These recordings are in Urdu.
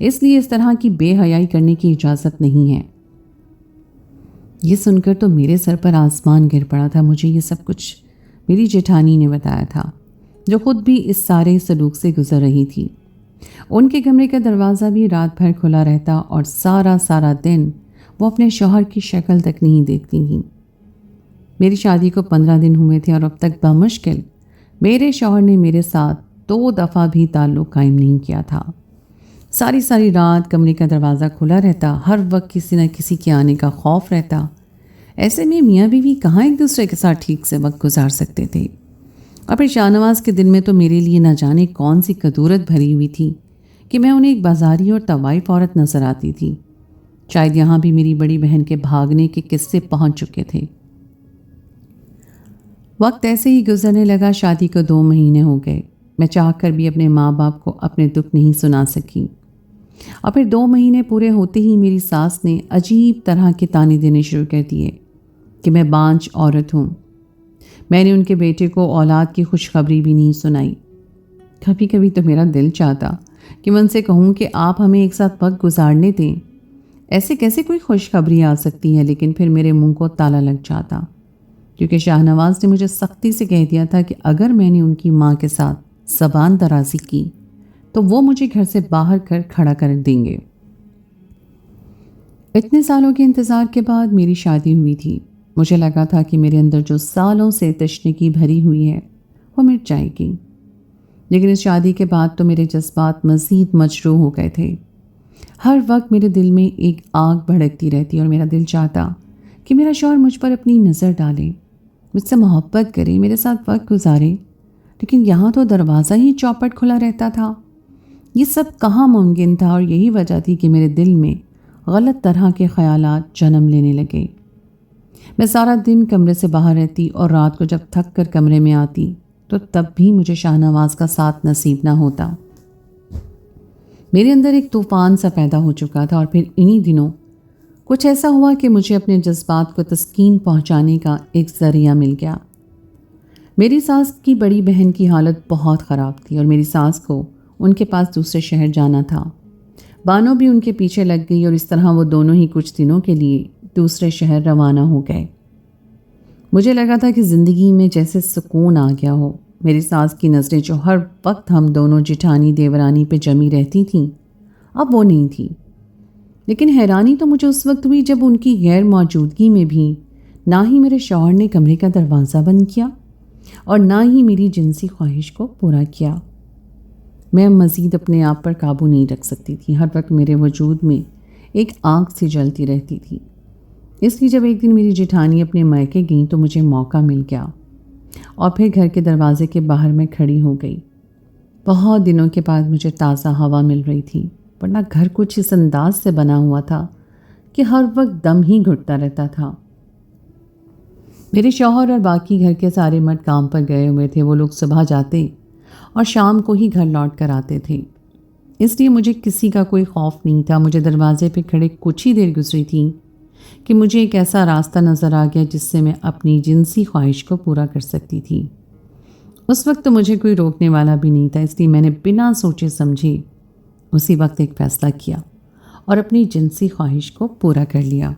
اس لیے اس طرح کی بے حیائی کرنے کی اجازت نہیں ہے۔ یہ سن کر تو میرے سر پر آسمان گر پڑا تھا۔ مجھے یہ سب کچھ میری جیٹھانی نے بتایا تھا، جو خود بھی اس سارے سلوک سے گزر رہی تھی۔ ان کے کمرے کا دروازہ بھی رات بھر کھلا رہتا اور سارا دن وہ اپنے شوہر کی شکل تک نہیں دیکھتی تھیں۔ میری شادی کو 15 دن ہوئے تھے اور اب تک بمشکل میرے شوہر نے میرے ساتھ 2 دفعہ بھی تعلق قائم نہیں کیا تھا۔ ساری رات کمرے کا دروازہ کھلا رہتا، ہر وقت کسی نہ کسی کے آنے کا خوف رہتا۔ ایسے میں میاں بیوی کہاں ایک دوسرے کے ساتھ ٹھیک سے وقت گزار سکتے تھے؟ اور پھر شاہ نواز کے دن میں تو میرے لیے نہ جانے کون سی کدورت بھری ہوئی تھی کہ میں انہیں ایک بازاری اور طوائف عورت نظر آتی تھی۔ شاید یہاں بھی میری بڑی بہن کے بھاگنے کے قصے پہنچ چکے تھے۔ وقت ایسے ہی گزرنے لگا۔ شادی کو 2 مہینے ہو گئے۔ میں چاہ کر بھی اپنے ماں باپ کو اپنے دکھ نہیں سنا سکی۔ اور پھر 2 مہینے پورے ہوتے ہی میری ساس نے عجیب طرح کے تانے دینے شروع کر دیے کہ میں بانجھ عورت ہوں۔ میں نے ان کے بیٹے کو اولاد کی خوشخبری بھی نہیں سنائی۔ کبھی کبھی تو میرا دل چاہتا کہ میں ان سے کہوں کہ آپ ہمیں ایک ساتھ وقت گزارنے دیں، ایسے کیسے کوئی خوشخبری آ سکتی ہے، لیکن پھر میرے منہ کو تالا لگ جاتا، کیونکہ شاہ نواز نے مجھے سختی سے کہہ دیا تھا کہ اگر میں نے ان کی ماں کے ساتھ زبان درازی کی تو وہ مجھے گھر سے باہر کھڑا کر دیں گے۔ اتنے سالوں کے انتظار کے بعد میری شادی ہوئی تھی۔ مجھے لگا تھا کہ میرے اندر جو سالوں سے تشنگی بھری ہوئی ہے وہ مٹ جائے گی، لیکن اس شادی کے بعد تو میرے جذبات مزید مجروح ہو گئے تھے۔ ہر وقت میرے دل میں ایک آگ بھڑکتی رہتی اور میرا دل چاہتا کہ میرا شوہر مجھ پر اپنی نظر ڈالے، مجھ سے محبت کرے، میرے ساتھ وقت گزارے، لیکن یہاں تو دروازہ ہی چوپٹ کھلا رہتا تھا۔ یہ سب کہاں ممکن تھا؟ اور یہی وجہ تھی کہ میرے دل میں غلط طرح کے خیالات جنم لینے لگے۔ میں سارا دن کمرے سے باہر رہتی اور رات کو جب تھک کر کمرے میں آتی تو تب بھی مجھے شاہ نواز کا ساتھ نصیب نہ ہوتا۔ میرے اندر ایک طوفان سا پیدا ہو چکا تھا اور پھر انہی دنوں کچھ ایسا ہوا کہ مجھے اپنے جذبات کو تسکین پہنچانے کا ایک ذریعہ مل گیا۔ میری ساس کی بڑی بہن کی حالت بہت خراب تھی اور میری ساس کو ان کے پاس دوسرے شہر جانا تھا۔ بانو بھی ان کے پیچھے لگ گئی اور اس طرح وہ دونوں ہی کچھ دنوں کے لیے دوسرے شہر روانہ ہو گئے۔ مجھے لگا تھا کہ زندگی میں جیسے سکون آ گیا ہو۔ میری ساس کی نظریں جو ہر وقت ہم دونوں جٹھانی دیورانی پہ جمی رہتی تھیں، اب وہ نہیں تھی۔ لیکن حیرانی تو مجھے اس وقت ہوئی جب ان کی غیر موجودگی میں بھی نہ ہی میرے شوہر نے کمرے کا دروازہ بند کیا اور نہ ہی میری جنسی خواہش کو پورا کیا۔ میں مزید اپنے آپ پر قابو نہیں رکھ سکتی تھی۔ ہر وقت میرے وجود میں ایک آگ سی جلتی رہتی تھی۔ اس لیے جب ایک دن میری جیٹھانی اپنے مائکے گئیں تو مجھے موقع مل گیا اور پھر گھر کے دروازے کے باہر میں کھڑی ہو گئی۔ بہت دنوں کے بعد مجھے تازہ ہوا مل رہی تھی، ورنہ گھر کچھ اس انداز سے بنا ہوا تھا کہ ہر وقت دم ہی گھٹتا رہتا تھا۔ میرے شوہر اور باقی گھر کے سارے مرد کام پر گئے ہوئے تھے۔ وہ لوگ صبح جاتے اور شام کو ہی گھر لوٹ کر آتے تھے، اس لیے مجھے کسی کا کوئی خوف نہیں تھا۔ مجھے دروازے پہ کھڑے کچھ ہی دیر گزری تھی کہ مجھے ایک ایسا راستہ نظر آ گیا جس سے میں اپنی جنسی خواہش کو پورا کر سکتی تھی۔ اس وقت تو مجھے کوئی روکنے والا بھی نہیں تھا، اس لیے میں نے بنا سوچے سمجھے اسی وقت ایک فیصلہ کیا اور اپنی جنسی خواہش کو پورا کر لیا۔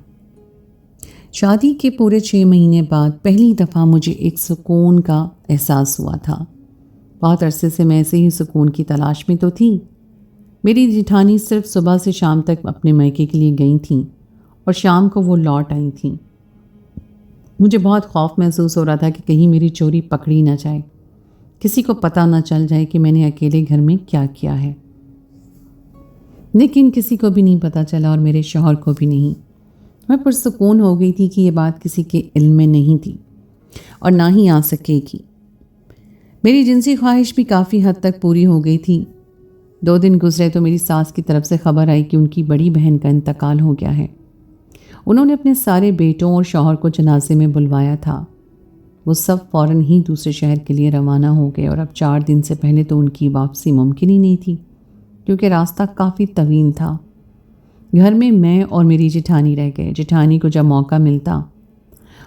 شادی کے پورے 6 مہینے بعد پہلی دفعہ مجھے ایک سکون کا احساس ہوا تھا۔ بہت عرصے سے میں ایسے ہی سکون کی تلاش میں تو تھی۔ میری جیٹھانی صرف صبح سے شام تک اپنے میکے کے لیے گئی تھیں اور شام کو وہ لوٹ آئی تھیں۔ مجھے بہت خوف محسوس ہو رہا تھا کہ کہیں میری چوری پکڑی نہ جائے، کسی کو پتہ نہ چل جائے کہ میں نے اکیلے گھر میں کیا کیا ہے۔ لیکن کسی کو بھی نہیں پتہ چلا اور میرے شوہر کو بھی نہیں۔ میں پرسکون ہو گئی تھی کہ یہ بات کسی کے علم میں نہیں تھی اور نہ ہی آ سکے گی۔ میری جنسی خواہش بھی کافی حد تک پوری ہو گئی تھی۔ 2 دن گزرے تو میری ساس کی طرف سے خبر آئی کہ ان کی بڑی بہن کا انتقال ہو گیا ہے۔ انہوں نے اپنے سارے بیٹوں اور شوہر کو جنازے میں بلوایا تھا۔ وہ سب فوراً ہی دوسرے شہر کے لیے روانہ ہو گئے اور اب 4 دن سے پہلے تو ان کی واپسی ممکن ہی نہیں تھی، کیونکہ راستہ کافی طویل تھا۔ گھر میں میں اور میری جیٹھانی رہ گئے۔ جیٹھانی کو جب موقع ملتا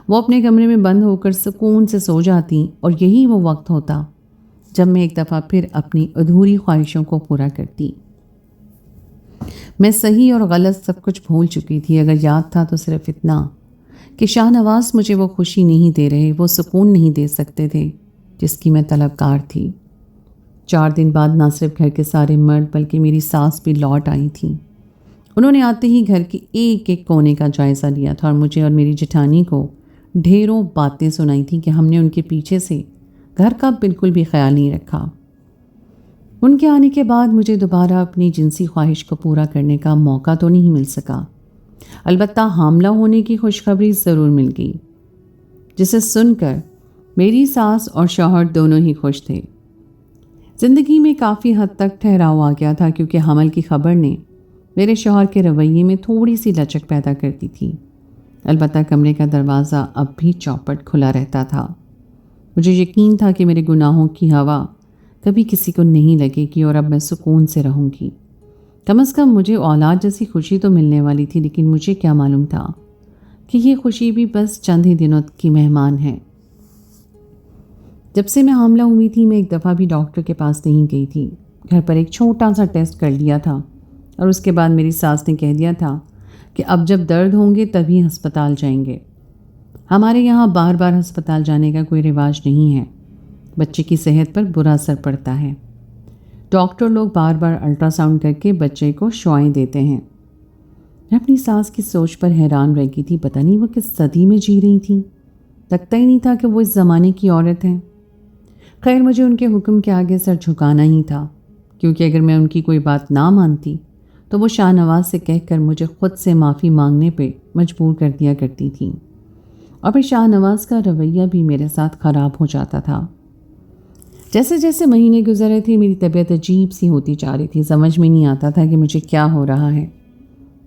وہ اپنے کمرے میں بند ہو کر سکون سے سو جاتی اور یہی وہ وقت ہوتا جب میں ایک دفعہ پھر اپنی ادھوری خواہشوں کو پورا کرتی۔ میں صحیح اور غلط سب کچھ بھول چکی تھی. اگر یاد تھا تو صرف اتنا کہ شاہ نواز مجھے وہ خوشی نہیں دے رہے، وہ سکون نہیں دے سکتے تھے جس کی میں طلبگار تھی. 4 دن بعد نہ صرف گھر کے سارے مرد بلکہ میری ساس بھی لوٹ آئی تھیں. انہوں نے آتے ہی گھر کے ایک ایک کونے کا جائزہ لیا تھا اور مجھے اور میری جٹھانی کو ڈھیروں باتیں سنائی تھیں کہ ہم نے ان کے پیچھے سے گھر کا بالکل بھی خیال نہیں رکھا. ان کے آنے کے بعد مجھے دوبارہ اپنی جنسی خواہش کو پورا کرنے کا موقع تو نہیں مل سکا، البتہ حاملہ ہونے کی خوشخبری ضرور مل گئی، جسے سن کر میری ساس اور شوہر دونوں ہی خوش تھے. زندگی میں کافی حد تک ٹھہراؤ آ گیا تھا کیونکہ حمل کی خبر نے میرے شوہر کے رویے میں تھوڑی سی لچک پیدا کرتی تھی. البتہ کمرے کا دروازہ اب بھی چوپٹ کھلا رہتا تھا. مجھے یقین تھا کہ میرے گناہوں کی ہوا کبھی کسی کو نہیں لگے گی اور اب میں سکون سے رہوں گی. کم از کم مجھے اولاد جیسی خوشی تو ملنے والی تھی، لیکن مجھے کیا معلوم تھا کہ یہ خوشی بھی بس چند ہی دنوں کی مہمان ہے. جب سے میں حاملہ ہوئی تھی میں ایک دفعہ بھی ڈاکٹر کے پاس نہیں گئی تھی. گھر پر ایک چھوٹا سا ٹیسٹ کر لیا تھا اور اس کے بعد میری ساس نے کہہ دیا تھا کہ اب جب درد ہوں گے تبھی ہسپتال جائیں گے. ہمارے یہاں بار بار ہسپتال جانے کا کوئی رواج نہیں ہے، بچے کی صحت پر برا اثر پڑتا ہے. ڈاکٹر لوگ بار بار الٹرا ساؤنڈ کر کے بچے کو شعاعیں دیتے ہیں. میں اپنی ساس کی سوچ پر حیران رہ گئی تھی. پتہ نہیں وہ کس صدی میں جی رہی تھیں، لگتا ہی نہیں تھا کہ وہ اس زمانے کی عورت ہیں. خیر مجھے ان کے حکم کے آگے سر جھکانا ہی تھا، کیونکہ اگر میں ان کی کوئی بات نہ مانتی تو وہ شاہ نواز سے کہہ کر مجھے خود سے معافی مانگنے پہ مجبور کر دیا کرتی تھیں. اور پھر شاہ نواز کا رویہ بھی میرے ساتھ خراب ہو جاتا تھا. جیسے جیسے مہینے گزر رہے تھے میری طبیعت عجیب سی ہوتی جا رہی تھی. سمجھ میں نہیں آتا تھا کہ مجھے کیا ہو رہا ہے.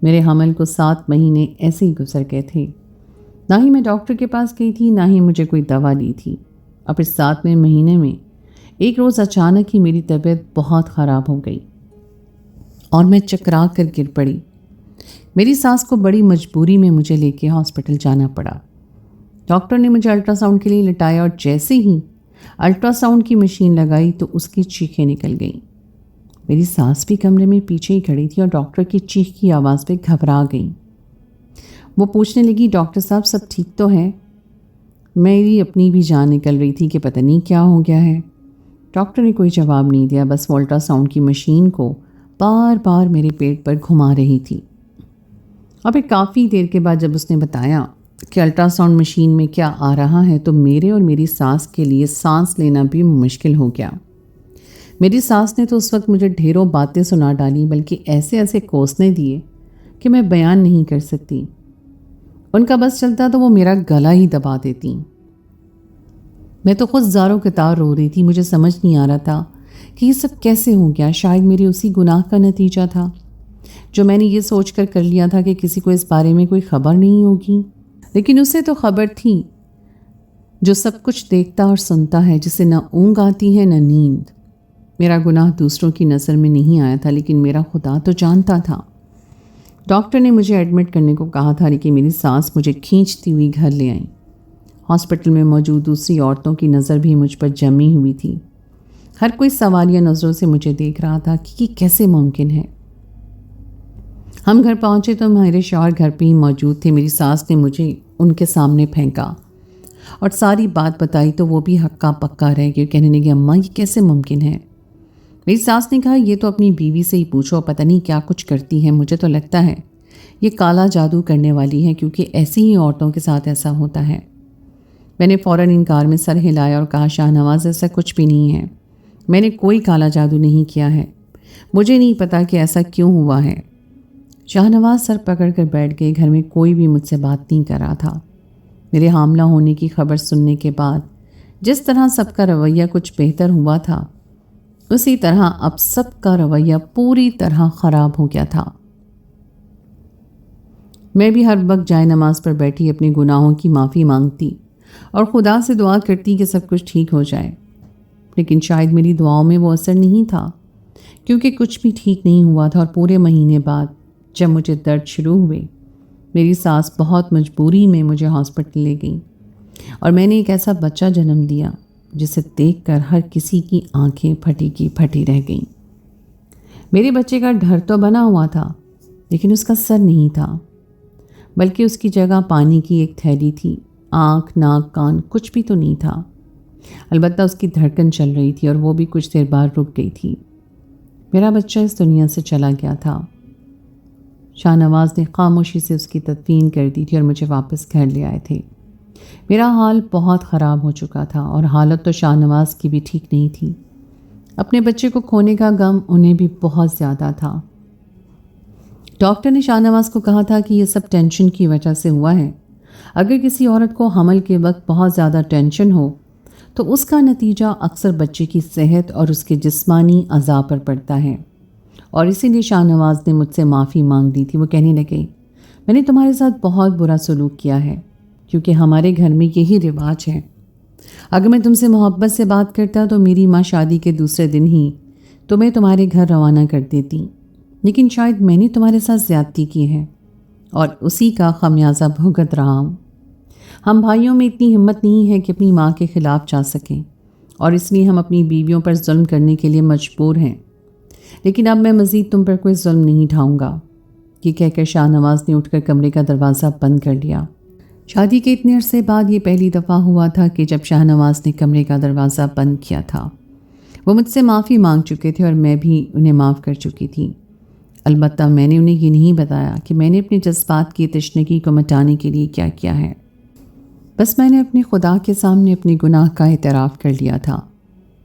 میرے حمل کو 7 مہینے ایسے ہی گزر گئے تھے. نہ ہی میں ڈاکٹر کے پاس گئی تھی، نہ ہی مجھے کوئی دوا لی تھی. اور پھر 7ویں مہینے میں ایک روز اچانک ہی میری طبیعت بہت خراب ہو گئی اور میں چکرا کر گر پڑی. میری ساس کو بڑی مجبوری میں مجھے لے کے ہاسپٹل جانا پڑا. ڈاکٹر نے مجھے الٹرا ساؤنڈ کے لیے لٹایا اور جیسے ہی الٹرا ساؤنڈ کی مشین لگائی تو اس کی چیخیں نکل گئیں. میری ساس بھی کمرے میں پیچھے ہی کھڑی تھی اور ڈاکٹر کی چیخ کی آواز پہ گھبرا گئی. وہ پوچھنے لگی ڈاکٹر صاحب سب ٹھیک تو ہے؟ میری اپنی بھی جان نکل رہی تھی کہ پتہ نہیں کیا ہو گیا ہے. ڈاکٹر نے کوئی جواب نہیں دیا، بس وہ الٹرا ساؤنڈ کی مشین کو بار بار میرے پیٹ پر گھما رہی تھی. اور پھر کافی دیر کے بعد جب اس نے بتایا کہ الٹرا ساؤنڈ مشین میں کیا آ رہا ہے تو میرے اور میری ساس کے لیے سانس لینا بھی مشکل ہو گیا. میری ساس نے تو اس وقت مجھے ڈھیروں باتیں سنا ڈالی، بلکہ ایسے ایسے کوسنے دیے کہ میں بیان نہیں کر سکتی. ان کا بس چلتا تو وہ میرا گلا ہی دبا دیتی. میں تو خود زاروں کتار رو رہی تھی. مجھے سمجھ نہیں آ رہا تھا کہ یہ سب کیسے ہو گیا. شاید میرے اسی گناہ کا نتیجہ تھا جو میں نے یہ سوچ کر لیا تھا کہ کسی کو اس بارے میں کوئی خبر نہیں ہوگی. لیکن اسے تو خبر تھی جو سب کچھ دیکھتا اور سنتا ہے، جسے نہ اونگ آتی ہے نہ نیند. میرا گناہ دوسروں کی نظر میں نہیں آیا تھا، لیکن میرا خدا تو جانتا تھا. ڈاکٹر نے مجھے ایڈمٹ کرنے کو کہا تھا، لیکن میری ساس مجھے کھینچتی ہوئی گھر لے آئیں. ہاسپٹل میں موجود دوسری عورتوں کی نظر بھی مجھ پر جمی ہوئی تھی. ہر کوئی سوالیہ نظروں سے مجھے دیکھ رہا تھا کہ یہ کیسے ممکن ہے. ہم گھر پہنچے تو میرے شوہر گھر پہ ہی موجود تھے. میری ساس نے مجھے ان کے سامنے پھینکا اور ساری بات بتائی تو وہ بھی ہکا پکا رہ گئے. کہنے لگے اماں یہ کیسے ممکن ہے؟ میری ساس نے کہا یہ تو اپنی بیوی سے ہی پوچھو، پتہ نہیں کیا کچھ کرتی ہے. مجھے تو لگتا ہے یہ کالا جادو کرنے والی ہے، کیونکہ ایسی ہی عورتوں کے ساتھ ایسا ہوتا ہے. میں نے فوراً انکار میں سر ہلایا اور کہا شاہ نواز ایسا کچھ بھی نہیں ہے. میں نے کوئی کالا جادو نہیں کیا ہے. مجھے نہیں پتا کہ ایسا کیوں ہوا ہے. شاہ نواز سر پکڑ کر بیٹھ گئے. گھر میں کوئی بھی مجھ سے بات نہیں کر رہا تھا. میرے حاملہ ہونے کی خبر سننے کے بعد جس طرح سب کا رویہ کچھ بہتر ہوا تھا، اسی طرح اب سب کا رویہ پوری طرح خراب ہو گیا تھا. میں بھی ہر وقت جائے نماز پر بیٹھی اپنے گناہوں کی معافی مانگتی اور خدا سے دعا کرتی کہ سب کچھ ٹھیک ہو جائے. لیکن شاید میری دعاؤں میں وہ اثر نہیں تھا، کیونکہ کچھ بھی ٹھیک نہیں ہوا تھا. اور پورے مہینے بعد جب مجھے درد شروع ہوئے، میری ساس بہت مجبوری میں مجھے ہاسپٹل لے گئی اور میں نے ایک ایسا بچہ جنم دیا جسے دیکھ کر ہر کسی کی آنکھیں پھٹی کی پھٹی رہ گئیں. میرے بچے کا ڈر تو بنا ہوا تھا، لیکن اس کا سر نہیں تھا، بلکہ اس کی جگہ پانی کی ایک تھیلی تھی۔ آنکھ، ناک، کان کچھ بھی تو نہیں تھا۔ البتہ اس کی دھڑکن چل رہی تھی اور وہ بھی کچھ دیر بعد رک گئی تھی۔ میرا بچہ اس دنیا سے چلا گیا تھا۔ شاہ نواز نے خاموشی سے اس کی تدفین کر دی تھی اور مجھے واپس گھر لے آئے تھے۔ میرا حال بہت خراب ہو چکا تھا اور حالت تو شاہ نواز کی بھی ٹھیک نہیں تھی۔ اپنے بچے کو کھونے کا غم انہیں بھی بہت زیادہ تھا۔ ڈاکٹر نے شاہ نواز کو کہا تھا کہ یہ سب ٹینشن کی وجہ سے ہوا ہے۔ اگر کسی عورت کو حمل کے وقت بہت زیادہ ٹینشن ہو تو اس کا نتیجہ اکثر بچے کی صحت اور اس کے جسمانی اعضاء پر پڑتا ہے، اور اسی لیے شاہ نواز نے مجھ سے معافی مانگ دی تھی۔ وہ کہنے لگے، میں نے تمہارے ساتھ بہت برا سلوک کیا ہے، کیونکہ ہمارے گھر میں یہی رواج ہے۔ اگر میں تم سے محبت سے بات کرتا تو میری ماں شادی کے دوسرے دن ہی تمہیں تمہارے گھر روانہ کر دیتی، لیکن شاید میں نے تمہارے ساتھ زیادتی کی ہے اور اسی کا خمیازہ بھگت رہا ہوں۔ ہم بھائیوں میں اتنی ہمت نہیں ہے کہ اپنی ماں کے خلاف جا سکیں، اور اس لیے ہم اپنی بیویوں پر ظلم کرنے کے لیے مجبور ہیں، لیکن اب میں مزید تم پر کوئی ظلم نہیں ڈھاؤں گا۔ یہ کہہ کر شاہ نواز نے اٹھ کر کمرے کا دروازہ بند کر لیا۔ شادی کے اتنے عرصے بعد یہ پہلی دفعہ ہوا تھا کہ جب شاہ نواز نے کمرے کا دروازہ بند کیا تھا۔ وہ مجھ سے معافی مانگ چکے تھے اور میں بھی انہیں معاف کر چکی تھی۔ البتہ میں نے انہیں یہ نہیں بتایا کہ میں نے اپنے جذبات کی تشنگی کو مٹانے کے لیے کیا کیا ہے۔ بس میں نے اپنے خدا کے سامنے اپنے گناہ کا اعتراف کر لیا تھا۔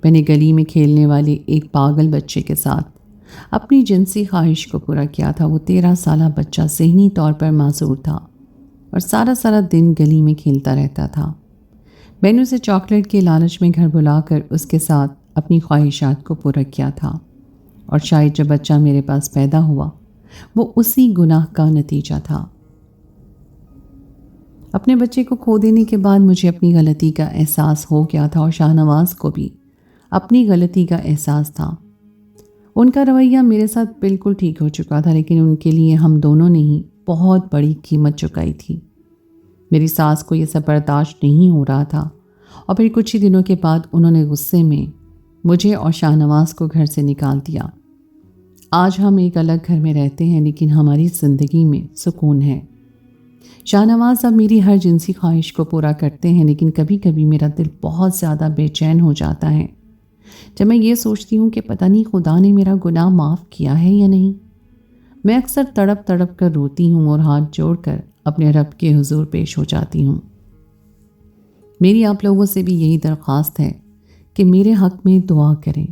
میں نے گلی میں کھیلنے والے ایک پاگل بچے کے ساتھ اپنی جنسی خواہش کو پورا کیا تھا۔ وہ 13 سالہ بچہ ذہنی طور پر معذور تھا اور سارا دن گلی میں کھیلتا رہتا تھا۔ میں نے اسے چاکلیٹ کے لالچ میں گھر بلا کر اس کے ساتھ اپنی خواہشات کو پورا کیا تھا، اور شاید جب بچہ میرے پاس پیدا ہوا وہ اسی گناہ کا نتیجہ تھا۔ اپنے بچے کو کھو دینے کے بعد مجھے اپنی غلطی کا احساس ہو گیا تھا، اور شاہ نواز کو بھی اپنی غلطی کا احساس تھا۔ ان کا رویہ میرے ساتھ بالکل ٹھیک ہو چکا تھا، لیکن ان کے لیے ہم دونوں نے ہی بہت بڑی قیمت چکائی تھی۔ میری ساس کو یہ سب برداشت نہیں ہو رہا تھا، اور پھر کچھ ہی دنوں کے بعد انہوں نے غصے میں مجھے اور شاہ نواز کو گھر سے نکال دیا۔ آج ہم ایک الگ گھر میں رہتے ہیں، لیکن ہماری زندگی میں سکون ہے۔ شاہ نواز اب میری ہر جنسی خواہش کو پورا کرتے ہیں، لیکن کبھی کبھی میرا دل بہت زیادہ بے چین ہو جاتا ہے جب میں یہ سوچتی ہوں کہ پتہ نہیں خدا نے میرا گناہ معاف کیا ہے یا نہیں۔ میں اکثر تڑپ تڑپ کر روتی ہوں اور ہاتھ جوڑ کر اپنے رب کے حضور پیش ہو جاتی ہوں۔ میری آپ لوگوں سے بھی یہی درخواست ہے کہ میرے حق میں دعا کریں۔